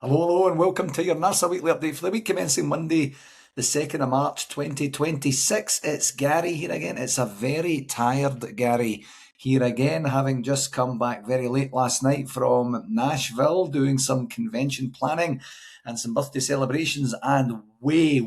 Hello, and welcome to your NARSA weekly update for the week commencing Monday, the 2nd of March 2026. It's Gary here again. It's a very tired Gary here again, having just come back very late last night from Nashville, doing some convention planning and some birthday celebrations, and way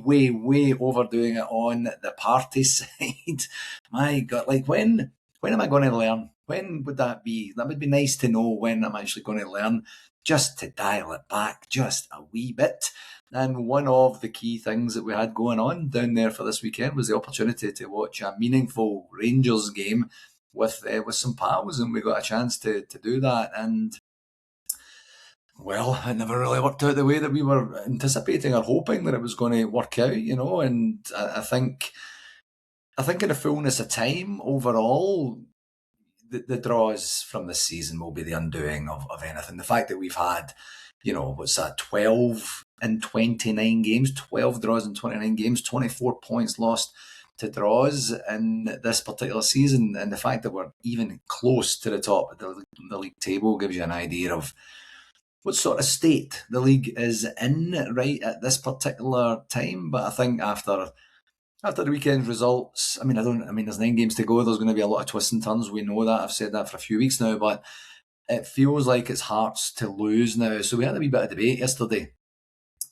overdoing it on the party side. My God, like when am I going to learn? When would that be? That would be nice to know when I'm actually going to learn, just to dial it back just a wee bit. And one of the key things that we had going on down there for this weekend was the opportunity to watch a meaningful Rangers game with some pals, and we got a chance to do that. And well, it never really worked out the way that we were anticipating or hoping that it was going to work out, And I think in the fullness of time, overall, the draws from this season will be the undoing of anything. The fact that we've had, 12 in 29 games, 12 draws in 29 games, 24 points lost to draws in this particular season, and the fact that we're even close to the top of the league table gives you an idea of what sort of state the league is in right at this particular time. But I think after the weekend's results, there's 9 games to go. There's going to be a lot of twists and turns. We know that. I've said that for a few weeks now, but it feels like it's hearts to lose now. So we had a wee bit of debate yesterday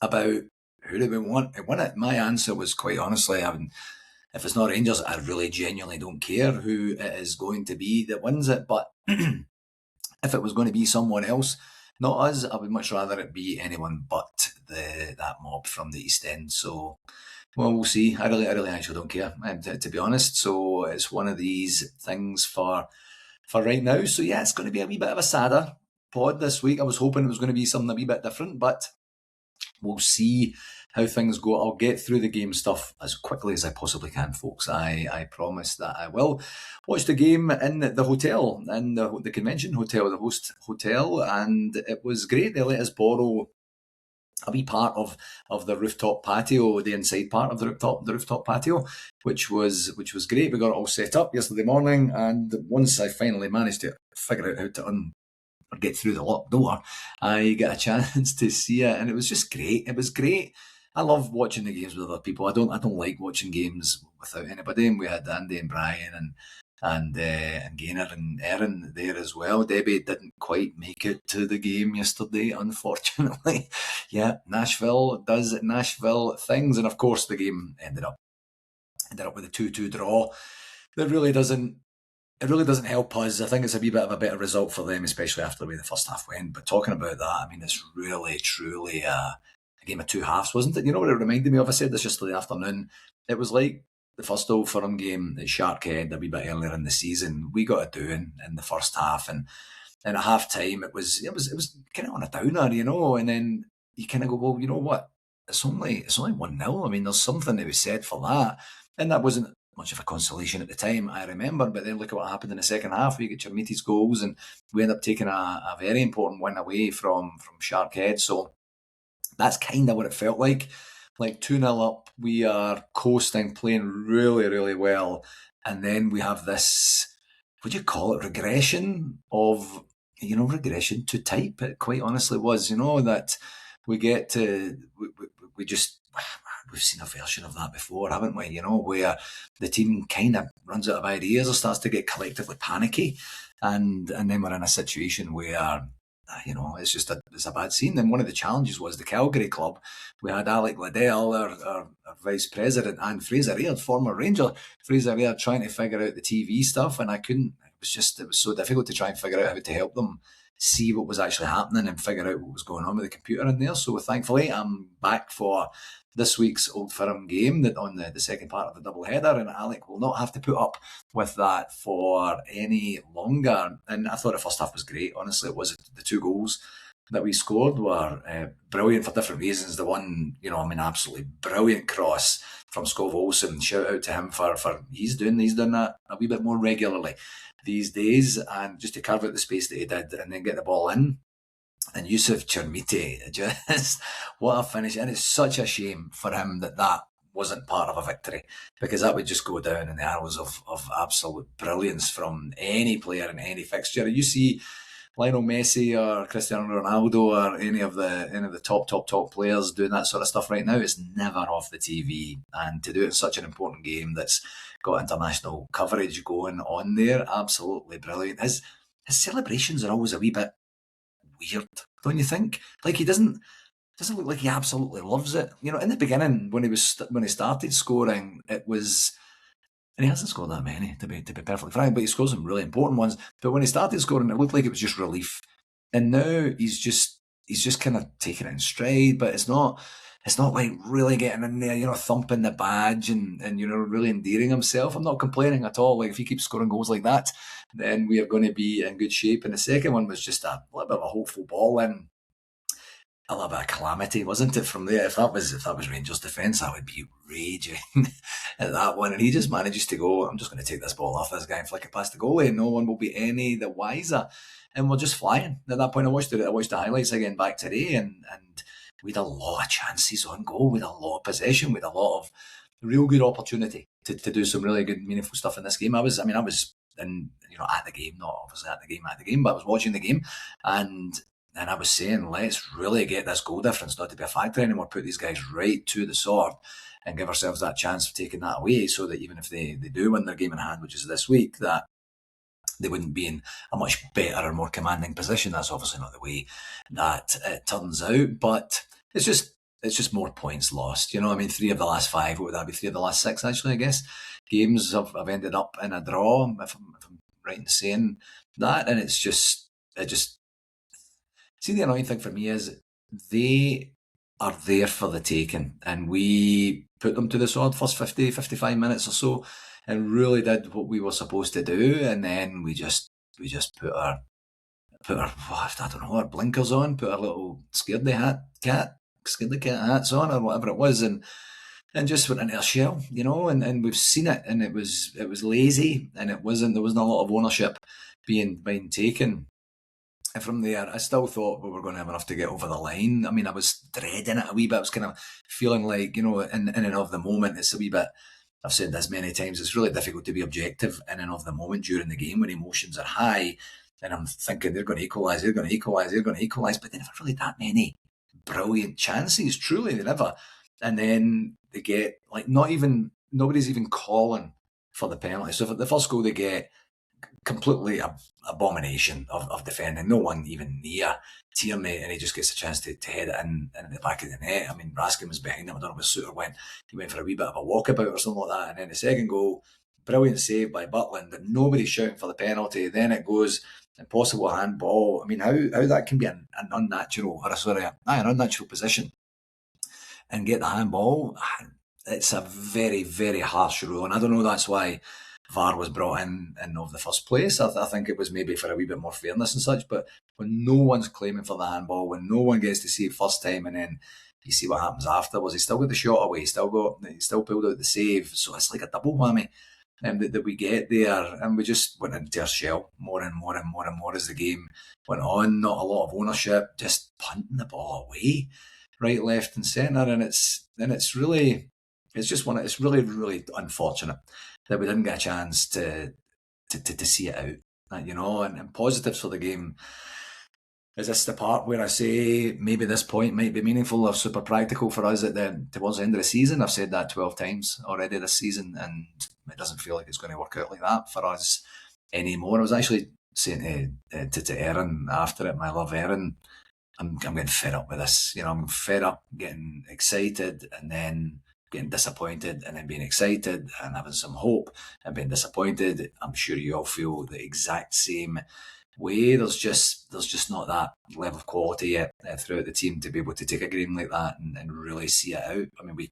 about who do we want to win it. My answer was, quite honestly, if it's not Rangers, I really genuinely don't care who it is going to be that wins it. But if it was going to be someone else, not us, I would much rather it be anyone but that mob from the East End. So, well, we'll see. I really actually don't care, to be honest. So it's one of these things for right now. So yeah, it's going to be a wee bit of a sadder pod this week. I was hoping it was going to be something a wee bit different, but we'll see how things go. I'll get through the game stuff as quickly as I possibly can, folks. I promise that I will. Watch the game in the hotel, in the convention hotel, the host hotel, and it was great. They let us borrow a wee part of the rooftop patio, the inside part of the rooftop patio, which was great. We got it all set up yesterday morning, and once I finally managed to figure out how to get through the locked door, I got a chance to see it, and it was just great. It was great. I love watching the games with other people. I don't like watching games without anybody. And we had Andy and Brian and Gaynor and Erin there as well. Debbie didn't quite make it to the game yesterday, unfortunately. Yeah, Nashville does Nashville things, and of course the game ended up with a 2-2 draw. It really doesn't help us. I think it's a wee bit of a better result for them, especially after the way the first half went. But talking about that, it's really, truly a game of two halves, wasn't it? You know what it reminded me of? I said this yesterday afternoon. It was like the first Old Firm game at Sharkhead a wee bit earlier in the season. We got a doing in the first half, and at half time it was kind of on a downer, and then you kind of go, well, you know what? It's only 1-0. There's something to be said for that, and that wasn't much of a consolation at the time, I remember. But then look at what happened in the second half. We get Chermiti's goals, and we end up taking a very important win away from Sharkhead. So that's kind of what it felt like 2-0 up. We are coasting, playing really, really well. And then we have this, would you call it regression regression to type? It quite honestly was, that we get to, we've seen a version of that before, haven't we? Where the team kind of runs out of ideas or starts to get collectively panicky. And then we're in a situation where it's a bad scene. And one of the challenges was the Calgary club. We had Alec Liddell, our vice president, and Fraser Aird, former Ranger, Fraser Aird, trying to figure out the TV stuff, and I couldn't. It was so difficult to try and figure out how to help them see what was actually happening and figure out what was going on with the computer in there. So thankfully, I'm back for this week's Old Firm game that on the second part of the double header, and Alec will not have to put up with that for any longer. And I thought the first half was great. Honestly, it was. The 2 goals that we scored were brilliant for different reasons. The one, absolutely brilliant cross from Scov Olsen. Shout out to him for he's doing that a wee bit more regularly these days, and just to carve out the space that he did and then get the ball in. And Yusuf Chermiti, just what a finish. And it's such a shame for him that wasn't part of a victory, because that would just go down in the annals of absolute brilliance from any player in any fixture. You see Lionel Messi or Cristiano Ronaldo or any of the top players doing that sort of stuff right now. It's never off the TV, and to do it in such an important game that's got international coverage going on there, absolutely brilliant. His celebrations are always a wee bit weird, don't you think? Like he doesn't look like he absolutely loves it. You know, in the beginning when he started scoring, it was. And he hasn't scored that many, to be perfectly frank, but he scores some really important ones. But when he started scoring, it looked like it was just relief. And now he's just kind of taking it in stride, but it's not like really getting in there, thumping the badge and really endearing himself. I'm not complaining at all. Like if he keeps scoring goals like that, then we are going to be in good shape. And the second one was just a little bit of a hopeful ball in. A little bit of calamity, wasn't it? From there, if that was Rangers' defence, I would be raging at that one. And he just manages to go, I'm just going to take this ball off this guy and flick it past the goalie, and no one will be any the wiser. And we're just flying. At that point, I watched the highlights again back today, and we had a lot of chances on goal, we had a lot of possession, we had a lot of real good opportunity to do some really good, meaningful stuff in this game. I was in, at the game, not obviously at the game, but I was watching the game, and I was saying, let's really get this goal difference not to be a factor anymore. Put these guys right to the sword and give ourselves that chance of taking that away, so that even if they do win their game in hand, which is this week, that they wouldn't be in a much better or more commanding position. That's obviously not the way that it turns out, but it's just more points lost. I mean, 3 of the last 5, what would that be? 3 of the last 6, actually, I guess. Games have ended up in a draw, if I'm right in saying that, and it just. See, the annoying thing for me is they are there for the taking, and we put them to the sword first 50, 55 minutes or so, and really did what we were supposed to do, and then we just put our I don't know, our blinkers on, put our little scaredy cat hats on, or whatever it was, and just went into a shell, and we've seen it, and it was lazy, and there wasn't a lot of ownership being taken. And from there, I still thought we were going to have enough to get over the line. I mean, I was dreading it a wee bit. I was kind of feeling like, in and of the moment, it's a wee bit, I've said this many times, it's really difficult to be objective in and of the moment during the game when emotions are high. And I'm thinking they're going to equalise, but they never really that many brilliant chances. Truly, they never. And then they get, like, nobody's even calling for the penalty. So for the first goal they get, completely abomination of defending. No one even near Tierney, and he just gets a chance to head it in the back of the net. I mean, Raskin was behind him. I don't know if Suter went for a wee bit of a walkabout or something like that. And then the second goal, brilliant save by Butland, and nobody's shouting for the penalty. Then it goes impossible handball. I mean, how that can be an unnatural position and get the handball. It's a very, very harsh rule, and I don't know that's why VAR was brought in the first place. I think it was maybe for a wee bit more fairness and such, but when no one's claiming for the handball, when no one gets to see it first time, and then you see what happens afterwards, he still got the shot away, he still pulled out the save, so it's like a double whammy that we get there, and we just went into our shell more and more as the game went on. Not a lot of ownership, just punting the ball away, right, left, and centre, and it's really really unfortunate that we didn't get a chance to see it out, and positives for the game. Is this the part where I say maybe this point might be meaningful or super practical for us towards the end of the season? I've said that 12 times already this season, and it doesn't feel like it's going to work out like that for us anymore. I was actually saying to Erin after it, my love Erin, I'm getting fed up with this. I'm fed up getting excited and then getting disappointed and then being excited and having some hope and being disappointed. I'm sure you all feel the exact same way. There's just not that level of quality yet throughout the team to be able to take a game like that and really see it out. I mean, we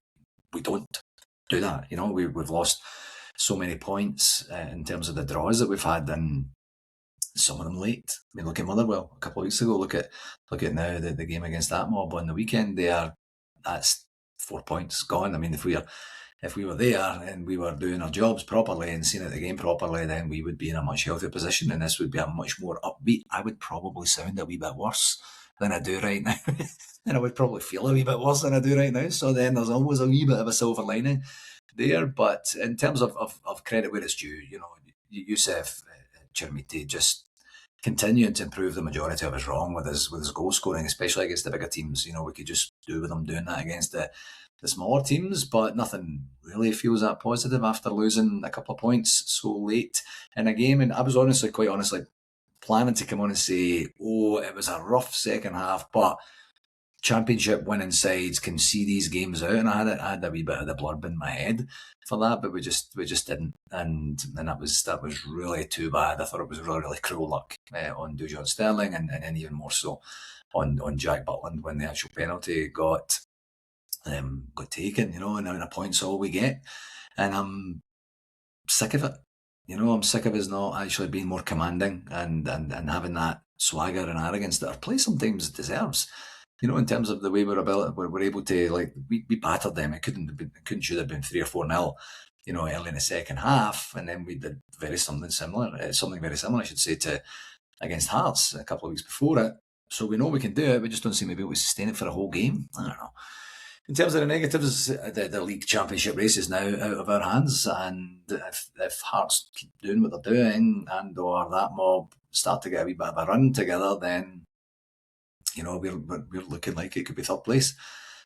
don't do that. We've lost so many points in terms of the draws that we've had, and some of them late. I mean, look at Motherwell a couple of weeks ago. Look at now the game against that mob on the weekend. That's 4 points gone. I mean, if we were there and we were doing our jobs properly and seeing the game properly, then we would be in a much healthier position, and this would be a much more upbeat. I would probably sound a wee bit worse than I do right now, and I would probably feel a wee bit worse than I do right now. So then there's always a wee bit of a silver lining there. But in terms of credit where it's due, Youssef Chermiti just continuing to improve the majority of us wrong with his goal scoring, especially against the bigger teams. We could just do with him doing that against the smaller teams, but nothing really feels that positive after losing a couple of points so late in a game. And I was quite honestly, planning to come on and say, oh, it was a rough second half, but championship winning sides can see these games out, and I had a wee bit of the blurb in my head for that, but we just didn't, and that was really too bad. I thought it was really cruel luck on Dujon Sterling, and then even more so on Jack Butland when the actual penalty got taken, and a point's all we get, and I'm sick of it. I'm sick of us not actually being more commanding and having that swagger and arrogance that our play sometimes deserves. In terms of the way we're able to, we battered them. It should have been 3 or 4-0, early in the second half, and then we did something very similar, I should say, to against Hearts a couple of weeks before it. So we know we can do it. We just don't seem to be able to sustain it for a whole game. I don't know. In terms of the negatives, the league championship race is now out of our hands, and if Hearts keep doing what they're doing, and or that mob start to get a wee bit of a run together, then we're looking like it could be third place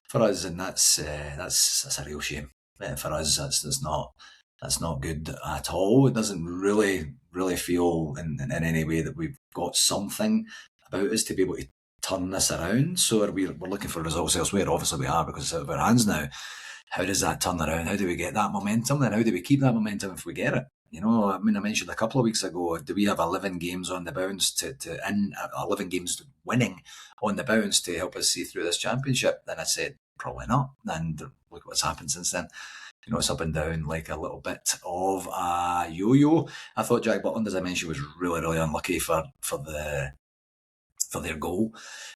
for us, and that's a real shame for us. That's not good at all. It doesn't really feel in any way that we've got something about us to be able to turn this around. So we're looking for results elsewhere. Obviously we are, because it's out of our hands now. How does that turn around? How do we get that momentum? And how do we keep that momentum if we get it? I mentioned a couple of weeks ago, do we have 11 games on the bounce to 11 games winning on the bounce to help us see through this championship? Then I said, probably not. And look what's happened since then. It's up and down like a little bit of a yo-yo. I thought Jack Butland, as I mentioned, was really unlucky for their goal,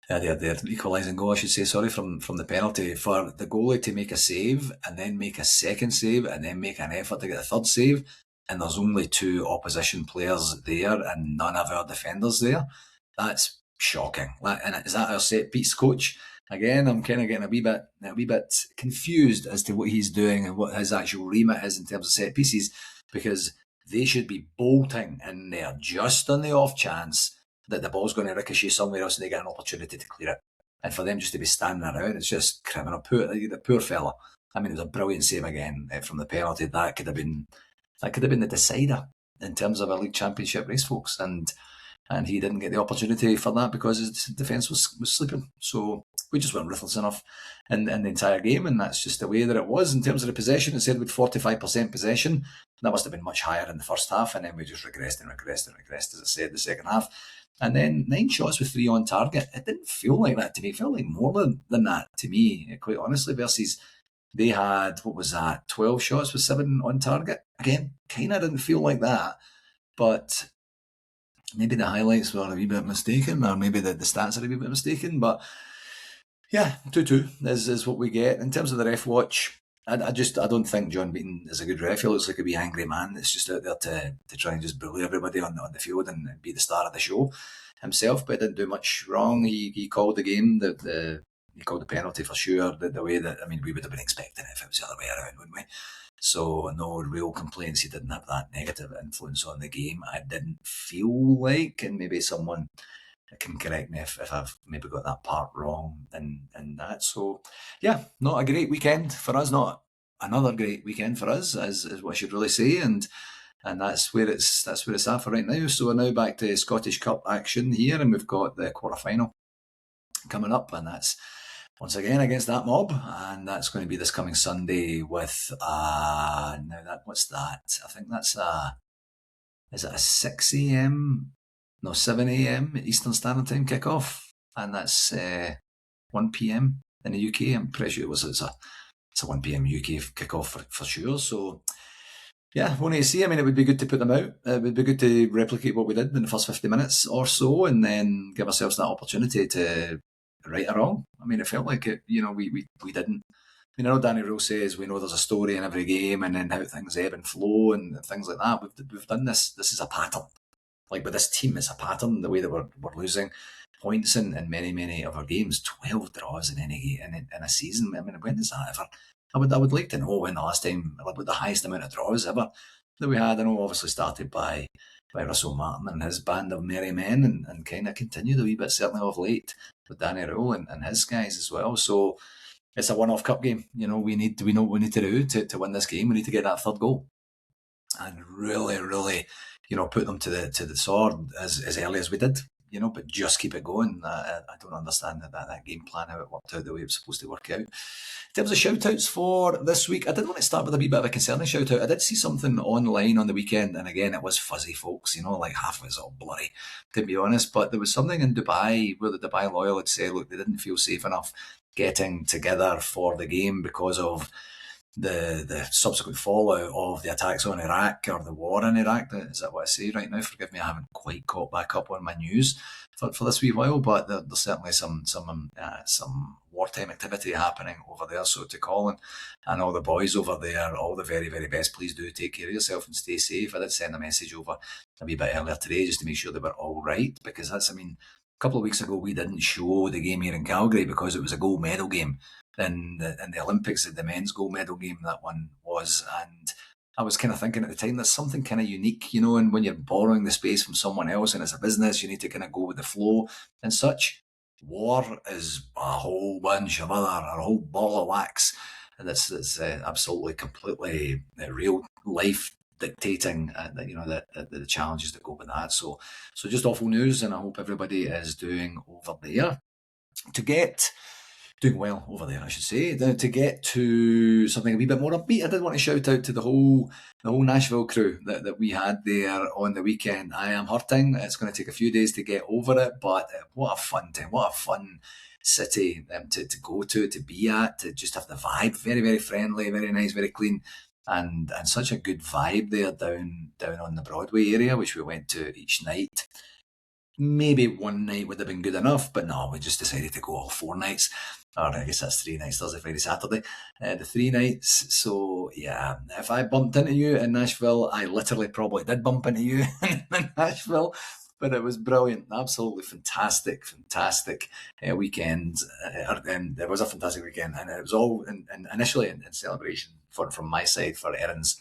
their equalising goal, I should say, from the penalty. For the goalie to make a save and then make a second save and then make an effort to get a third save, and there's only 2 opposition players there and none of our defenders there, that's shocking. And is that our set piece coach? Again, I'm kind of getting a wee bit confused as to what he's doing and what his actual remit is in terms of set pieces, because they should be bolting in there just on the off chance that the ball's going to ricochet somewhere else and they get an opportunity to clear it. And for them just to be standing around, it's just criminal. The poor fella. I mean, it was a brilliant save again from the penalty. That could have been the decider in terms of a league championship race, folks. And he didn't get the opportunity for that because his defence was sleeping. So we just weren't ruthless enough in the entire game, and that's just the way that it was. In terms of the possession, it said with 45% possession. That must have been much higher in the first half, and then we just regressed, as I said, the second half. And then 9 shots with 3 on target. It didn't feel like that to me. It felt like more than that to me, quite honestly, versus they had, 12 shots with 7 on target. Again, kind of didn't feel like that, but maybe the highlights were a wee bit mistaken, or maybe the stats are a wee bit mistaken, but yeah, 2-2 is what we get. In terms of the ref watch, I don't think John Beaton is a good ref. He looks like a wee angry man that's just out there to try and just bully everybody on the field and be the star of the show himself, but he didn't do much wrong. He called the game, he called the penalty for sure, the way that, we would have been expecting it if it was the other way around, wouldn't we? So no real complaints. He didn't have that negative influence on the game, I didn't feel like, and maybe someone can correct me if I've maybe got that part wrong in that. So yeah, not a great weekend for us, not another great weekend for us, is what I should really say, and that's where it's at for right now. So we're now back to Scottish Cup action here, and we've got the quarter-final coming up, and that's once again against that mob, and that's going to be this coming Sunday with what's that? I think that's is it a 6 a.m. No, 7 a.m. Eastern Standard Time kickoff, and that's 1 p.m. in the UK. I'm pretty sure it's a 1 p.m. UK kickoff for sure. So yeah, we need to see. It would be good to put them out. It would be good to replicate what we did in the first 50 minutes or so, and then give ourselves that opportunity to right or wrong. It felt like it. We didn't. I know Danny Rose says we know there's a story in every game, and then how things ebb and flow and things like that. We've done this. This is a pattern. Like with this team, it's a pattern. The way that we're losing points in many of our games, 12 draws in a season. When is that ever? I would like to know when the last time, about the highest amount of draws ever that we had. I know obviously started by Russell Martin and his band of merry men, and kind of continued a wee bit, certainly of late, with Danny Rule and his guys as well. So it's a one-off cup game. We know what we need to do to win this game. We need to get that third goal and really, really, put them to the sword as early as we did. But just keep it going. I don't understand that game plan, how it worked out the way it was supposed to work out. In terms of shout-outs for this week, I did want to start with a wee bit of a concerning shout-out. I did see something online on the weekend, and again, it was fuzzy, folks. Like half of it's all blurry, to be honest. But there was something in Dubai where the Dubai Loyal had said, look, they didn't feel safe enough getting together for the game because of the subsequent fallout of the attacks on Iraq, or the war in Iraq. Is that what I say right now? Forgive me, I haven't quite caught back up on my news for this wee while, but there's certainly some wartime activity happening over there. So to Colin and all the boys over there, all the very, very best, please do take care of yourself and stay safe. I did send a message over a wee bit earlier today just to make sure they were all right, because a couple of weeks ago we didn't show the game here in Calgary because it was a gold medal game in the Olympics, the men's gold medal game that one was. And I was kind of thinking at the time, there's something kind of unique, and when you're borrowing the space from someone else and it's a business, you need to kind of go with the flow and such. War is a whole bunch of a whole ball of wax, and it's absolutely, completely real life dictating, the challenges that go with that. So just awful news, and I hope everybody is doing over there doing well over there, I should say. To get to something a wee bit more upbeat, I did want to shout out to the whole Nashville crew that we had there on the weekend. I am hurting. It's going to take a few days to get over it, but what a fun time, what a fun city to go to be at, to just have the vibe. Very, very friendly, very nice, very clean, and such a good vibe there down on the Broadway area, which we went to each night. Maybe one night would have been good enough, but no, we just decided to go all 4 nights. Or I guess that's 3 nights, Thursday, Friday, Saturday, the 3 nights. So yeah, if I bumped into you in Nashville, I literally probably did bump into you in Nashville, but it was brilliant, absolutely fantastic weekend. And it was a fantastic weekend, and it was all initially in celebration from my side for Erin's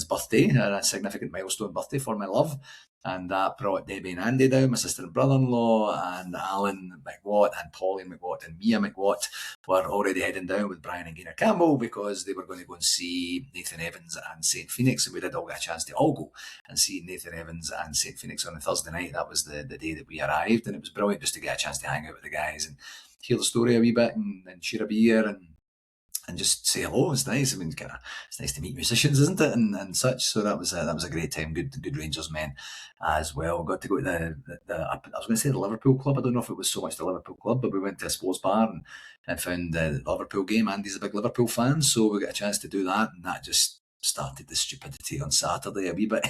birthday, a significant milestone birthday for my love. And that brought Debbie and Andy down, my sister and brother-in-law, and Alan McWatt and Pauline McWatt and Mia McWatt were already heading down with Brian and Gaynor Campbell because they were going to go and see Nathan Evans and St. Phoenix, and we did all get a chance to all go and see Nathan Evans and St. Phoenix on a Thursday night. That was the day that we arrived, and it was brilliant just to get a chance to hang out with the guys and hear the story a wee bit and share a beer and just say hello. It's nice. It's nice to meet musicians, isn't it? And such. So that was a great time. Good Rangers men as well. Got to go to I was going to say the Liverpool club. I don't know if it was so much the Liverpool club, but we went to a sports bar and found the Liverpool game. Andy's a big Liverpool fan, so we got a chance to do that, and that just started the stupidity on Saturday a wee bit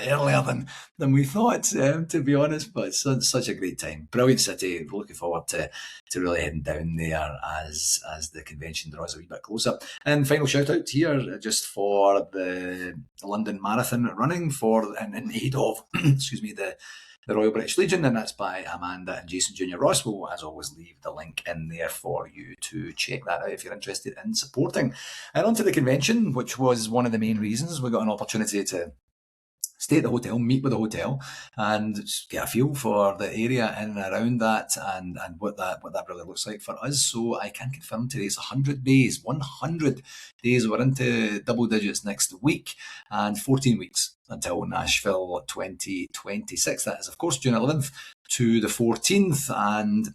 earlier than we thought, to be honest. But it's such a great time, brilliant city. Looking forward to really heading down there as the convention draws a wee bit closer. And final shout out here just for the London Marathon running in aid of excuse me, the Royal British Legion, and that's by Amanda and Jason Junior Ross. We'll, as always, leave the link in there for you to check that out if you're interested in supporting. And on to the convention, which was one of the main reasons we got an opportunity to stay at the hotel, meet with the hotel, and get a feel for the area in and around that, and what that really looks like for us. So I can confirm today it's 100 days. 100 days. We're into double digits next week, and 14 weeks until Nashville 2026. That is, of course, June 11th to the 14th, and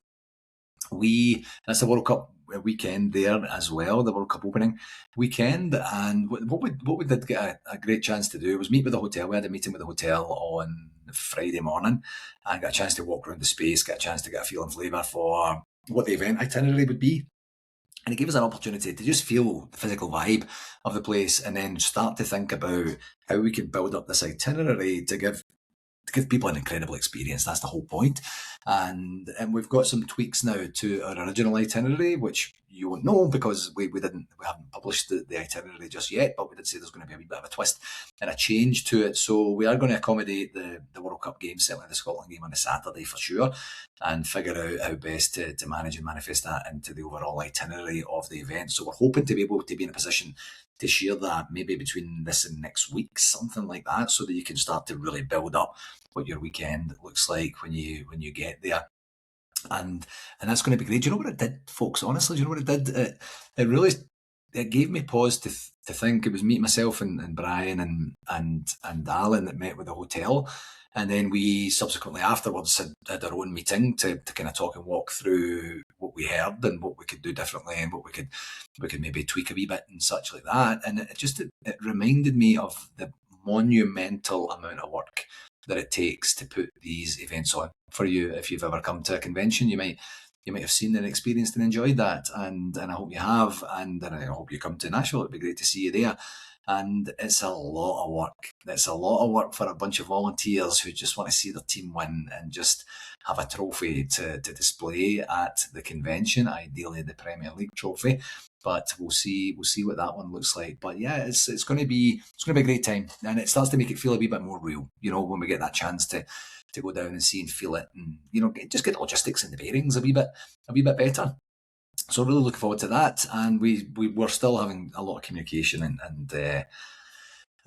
that's the World Cup weekend there as well, the World Cup opening weekend. And what we did get a great chance to do was meet with the hotel. We had a meeting with the hotel on Friday morning and got a chance to walk around the space, get a chance to get a feel and flavour for what the event itinerary would be. And it gave us an opportunity to just feel the physical vibe of the place, and then start to think about how we could build up this itinerary to give people an incredible experience. That's the whole point. And we've got some tweaks now to our original itinerary, which you won't know because we haven't published the itinerary just yet, but we did say there's going to be a wee bit of a twist and a change to it. So we are going to accommodate the World Cup game, certainly the Scotland game on the Saturday for sure, and figure out how best to manage and manifest that into the overall itinerary of the event. So we're hoping to be able to be in a position to share that maybe between this and next week, something like that, so that you can start to really build up what your weekend looks like when you get there. And that's going to be great. Do you know what it did, folks? Honestly, do you know what it did? It really gave me pause to think. It was me, myself, and Brian and Alan that met with the hotel, and then we subsequently afterwards had our own meeting to kind of talk and walk through what we heard and what we could do differently and what we could maybe tweak a wee bit and such like that. And it reminded me of the monumental amount of work that it takes to put these events on for you. If you've ever come to a convention, you might have seen and experienced and enjoyed that, and I hope you have, and I hope you come to Nashville. It'd be great to see you there. And it's a lot of work. It's a lot of work for a bunch of volunteers who just want to see their team win and just have a trophy to display at the convention, ideally the Premier League trophy. But we'll see what that one looks like. But yeah, it's going to be a great time, and it starts to make it feel a wee bit more real. When we get that chance to go down and see and feel it, and just get the logistics and the bearings a wee bit better. So really looking forward to that, and we're still having a lot of communication and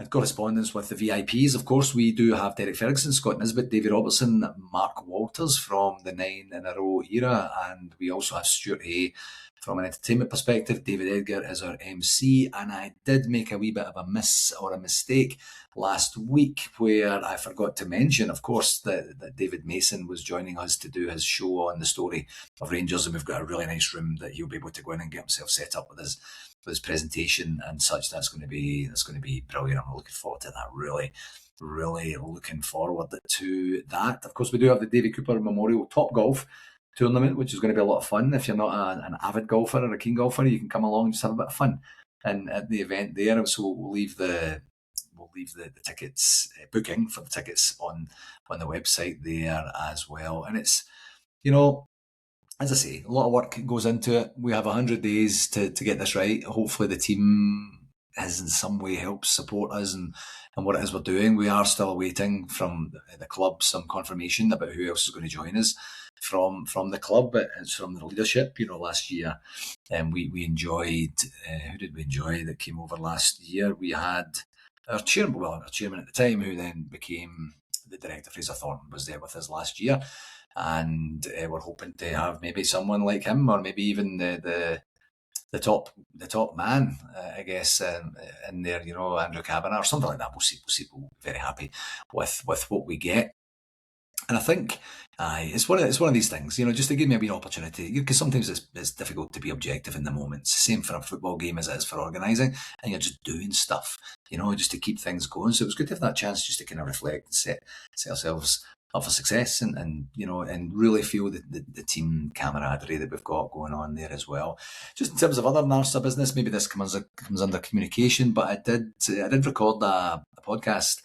correspondence with the VIPs. Of course, we do have Derek Ferguson, Scott Nisbet, Davy Robertson, Mark Walters from the 9 in a row era, and we also have Stuart Hay from an entertainment perspective. David Edgar is our MC, and I did make a wee bit of a mistake last week where I forgot to mention, of course, that David Mason was joining us to do his show on the story of Rangers, and we've got a really nice room that he'll be able to go in and get himself set up with his presentation and such. That's going to be brilliant. I'm looking forward to that. Really, really looking forward to that. Of course, we do have the Davy Cooper Memorial Top Golf Tournament, which is going to be a lot of fun. If you're not an avid golfer or a keen golfer, you can come along and just have a bit of fun and at the event there. So we'll leave the tickets booking for the tickets on the website there as well. And it's as I say, a lot of work goes into it. We have 100 days to get this right. Hopefully the team has in some way helped support us and what it is we're doing. We are still waiting from the club some confirmation about who else is going to join us from the club, but it's from the leadership. Last year, we enjoyed. Who did we enjoy that came over last year? We had our chairman at the time, who then became the director, Fraser Thornton, was there with us last year, and we're hoping to have maybe someone like him, or maybe even the top man, I guess, in there. Andrew Kavanagh or something like that. We'll see. We'll be very happy with what we get. And I think it's one of these things, just to give me a wee opportunity, because sometimes it's difficult to be objective in the moment. It's the same for a football game as it is for organising, and you're just doing stuff, just to keep things going. So it was good to have that chance just to kind of reflect and set ourselves up for success and really feel the team camaraderie that we've got going on there as well. Just in terms of other NARSA business, maybe this comes under communication, but I did record a podcast.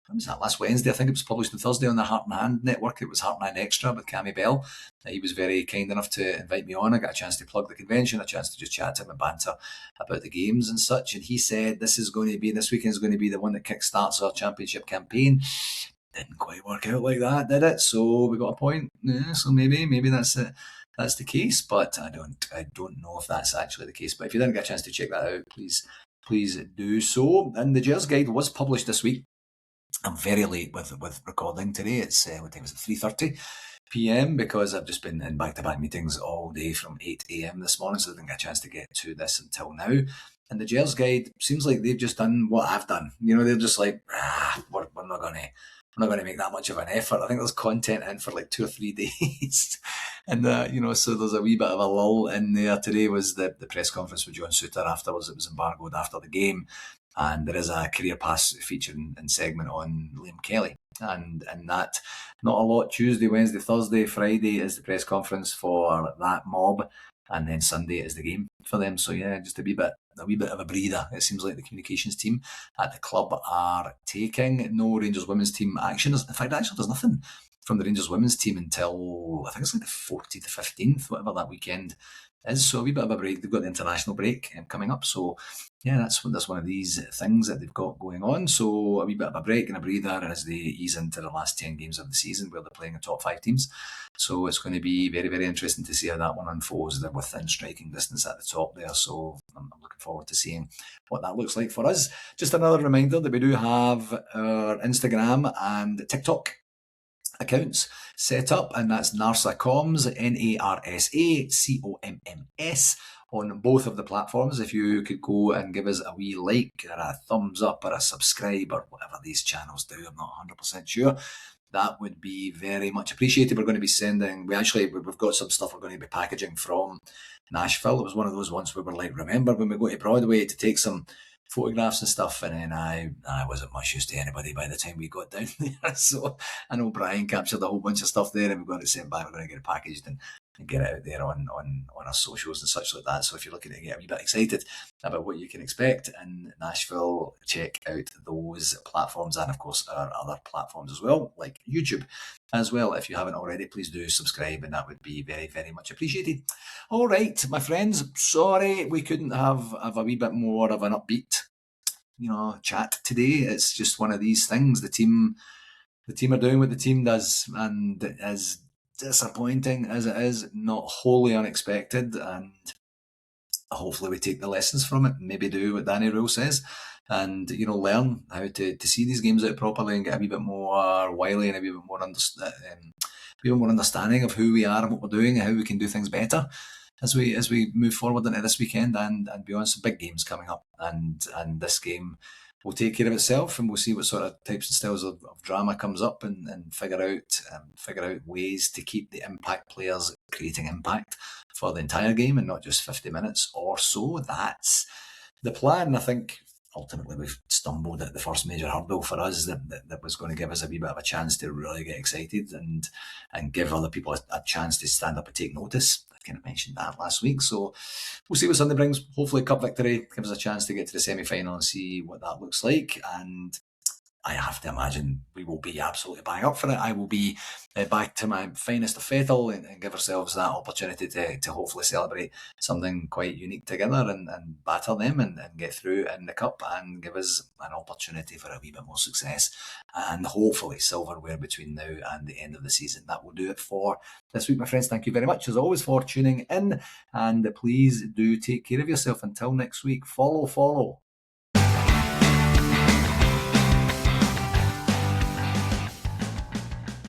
When was that? Last Wednesday. I think it was published on Thursday on the Heart and Hand network. It was Heart and Hand Extra with Cammy Bell. He was very kind enough to invite me on. I got a chance to plug the convention, a chance to just chat to him and banter about the games and such. And he said this weekend is going to be the one that kickstarts our championship campaign. Didn't quite work out like that, did it? So we got a point. Yeah, so maybe that's the case, but I don't know if that's actually the case. But if you didn't get a chance to check that out, please do so. And the Gers guide was published this week. I'm very late with recording today. It's what time is it? 3:30 p.m. because I've just been in back-to-back meetings all day from 8 a.m. this morning, so I didn't get a chance to get to this until now. And the Gers guide seems like they've just done what I've done. They're just like, we're not going to make that much of an effort. I think there's content in for like 2 or 3 days. And, so there's a wee bit of a lull in there. Today was the press conference with John Suter afterwards. It was embargoed after the game. And there is a career pass feature and segment on Liam Kelly. And that, not a lot. Tuesday, Wednesday, Thursday, Friday is the press conference for that mob. And then Sunday is the game for them. So yeah, just a wee bit of a breather. It seems like the communications team at the club are taking. No Rangers women's team action. In fact, actually, there's nothing from the Rangers women's team until I think it's like the 14th to 15th, whatever that weekend is. So a wee bit of a break. They've got the international break coming up. So yeah, that's one of these things that they've got going on. So a wee bit of a break and a breather as they ease into the last 10 games of the season where they're playing the top 5 teams. So it's going to be very, very interesting to see how that one unfolds. They're within striking distance at the top there. So I'm looking forward to seeing what that looks like for us. Just another reminder that we do have our Instagram and TikTok accounts set up, and that's NARSA Comms, NARSA COMMS, on both of the platforms. If you could go and give us a wee like or a thumbs up or a subscribe or whatever these channels do, I'm not 100% sure. That would be very much appreciated. We're going to be sending, we've got some stuff we're going to be packaging from Nashville. It was one of those ones where we're like, remember when we go to Broadway to take some photographs and stuff, and then I wasn't much use to anybody by the time we got down there. So I know Brian captured a whole bunch of stuff there, and we're going to send back. We're going to get it packaged and get it out there on our socials and such like that. So if you're looking to get a wee bit excited about what you can expect in Nashville, check out those platforms, and of course our other platforms as well, like YouTube as well. If you haven't already, please do subscribe, and that would be very, very much appreciated. All right, my friends, sorry we couldn't have a wee bit more of an upbeat chat today. It's just one of these things. The team are doing what the team does, and as disappointing as it is, not wholly unexpected, and hopefully we take the lessons from it, maybe do what Danny Rule says, and learn how to see these games out properly and get a wee bit more wily and a wee bit more understanding of who we are and what we're doing and how we can do things better as we move forward into this weekend and beyond. Some big games coming up, and this game will take care of itself, and we'll see what sort of types and styles of drama comes up, and figure out ways to keep the impact players creating impact for the entire game and not just 50 minutes or so. That's the plan. I think ultimately we've stumbled at the first major hurdle for us that was going to give us a wee bit of a chance to really get excited and give other people a chance to stand up and take notice. I kind of mentioned that last week. So we'll see what Sunday brings. Hopefully cup victory gives us a chance to get to the semi-final and see what that looks like. And I have to imagine we will be absolutely bang up for it. I will be back to my finest of fettle and give ourselves that opportunity to hopefully celebrate something quite unique together and batter them and get through in the cup and give us an opportunity for a wee bit more success and hopefully silverware between now and the end of the season. That will do it for this week, my friends. Thank you very much as always for tuning in, and please do take care of yourself until next week. Follow.